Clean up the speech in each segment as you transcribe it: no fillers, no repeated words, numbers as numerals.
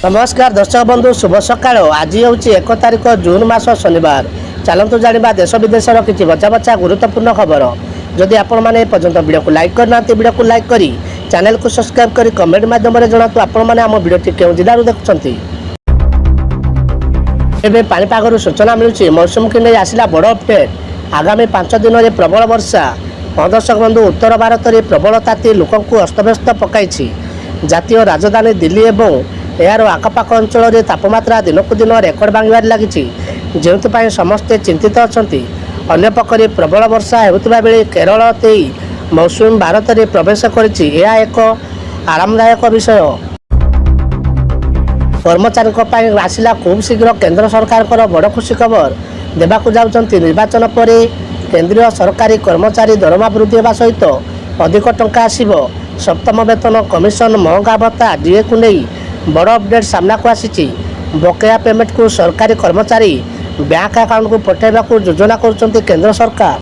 नमस्कार दर्शक बंधु शुभ सकाळ। आज हूँ 1 तारिख जून मास शनिवार। चलतु जाना देश विदेशर किसी बचा बचा गुरुत्वपूर्ण खबर। जदि आपण मैंने पर्यटन वीडियो को लाइक करना वीडियो को लाइक करी चैनल को सब्सक्राइब करी कमेंट माध्यम जनातु आपण मैंने आम वीडियो क्यों जिलू देखुंत। एवं पाणीपागर सूचना मिलूँ मौसम की नहीं आसला बड़ अपडेट। आगामी 5 दिन में प्रबल वर्षा। दर्शक बंधु उत्तर भारत में प्रबल ताती लोक अस्तव्यस्त पकाई। जातीय राजधानी दिल्ली एवं यार आखपाख अंचल तापमात्रा दिनकू दिन रेकर्ड भांगार लगी, जो समस्ते चिंतित अच्छा। अंपक्षे प्रबल वर्षा होता बेले केरल देई मौसुमी भारत में प्रवेश करिछि। यह एक आरामदायक विषय। कर्मचारी आसला खूब शीघ्र केंद्र सरकार बड़ खुशी खबर देवाकू जाउछन्ति। निर्वाचन पर केंद्रीय सरकारी कर्मचारी दरमा वृद्धि होगा सहित अधिक टंका आसिबो। सप्तम वेतन कमिशन महंगा भत्ता डीए को नहीं बड़ अपडेट सामना को आसी। बकेया पेमेंट को सरकारी कर्मचारी बैंक अकाउंट को पठाइबा को योजना कर केंद्र सरकार।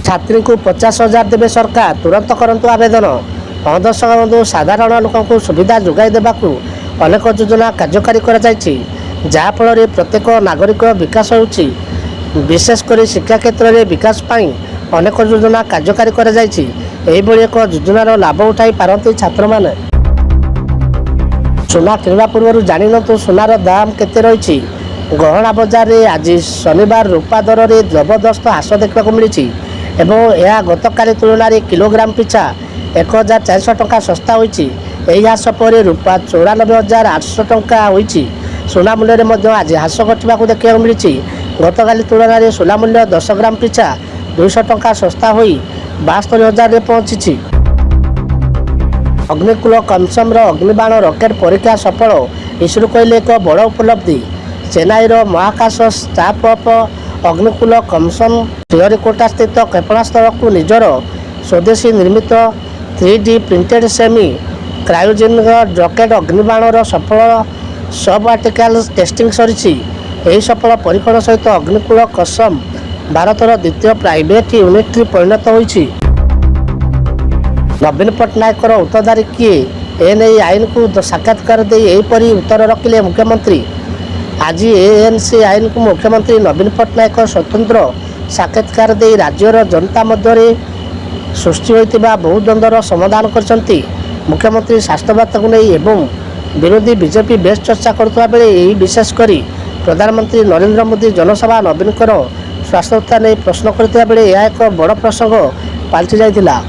छात्री को 50,000 देवे सरकार, तुरंत करंतु आवेदन। दर्शक बंधु साधारण लोक सुविधा जोगाई देबाकू अनेक योजना कार्यकारी कर जहाँफल प्रत्येक नागरिक विकास होउछि। विशेषकर शिक्षा क्षेत्र में विकास पाई अनेक योजना कार्यकारी कर एक योजनार लाभ उठाई पारती छात्र माने। सुना किणवा पूर्व जान तो सुनार दाम केते रही। गहना बजार में आज शनिवार रूपा दर में जबरदस्त ह्रास देखा मिली एवं यह गतकाली तुलन में किलोग्राम पिछा 1,400 टंका सस्ता होती। ह्रास पर रूपा 94,800 टंका होती। सुना मूल्य में आज ह्रास घटना देखा मिली। गतकाली तुलन में सुना मूल्य 10 ग्राम पिछा 200 टंका सस्ता हो 72,000 में पहुंची। अग्निकुल कमिशन अग्निबाण रॉकेट परीक्षा सफल। इसरो कहले एक बड़ उपलब्धि। चेन्नईर महाकाश स्टाफ अफ अग्निकुल कमिशन श्रीहरिकोटा स्थित क्षेपणास्त्र को निजर स्वदेशी निर्मित 3D printed semi cryogenic rocket अग्निबाणर सफल सब आर्टिकल टेस्टिंग सरी। सफल परीक्षण सहित अग्निकुल कसम भारतर द्वितीय प्राइवेट यूनिट परिणत होइछि। नवीन पट्टनायक उत्तरदारी किए एने आईन को साक्षात्कार दे यहीपरी उत्तर रखिले मुख्यमंत्री। आज एएनसी आईन को मुख्यमंत्री नवीन पट्टनायक स्वतंत्र साक्षात्कार दे राज्यर जनता मध्य सृष्टि होता बहुद्वंद्वर समाधान करछन्ति। मुख्यमंत्री स्वास्थ्यवार्ता को नहीं एवं विरोधी बीजेपी बेस चर्चा करुवा बेले यही विशेषकर प्रधानमंत्री नरेंद्र मोदी जनसभा नवीन स्वास्थ्यता नहीं प्रश्न करथिबा बेले यह एक बड़ प्रसंग पालटि जाइतिला।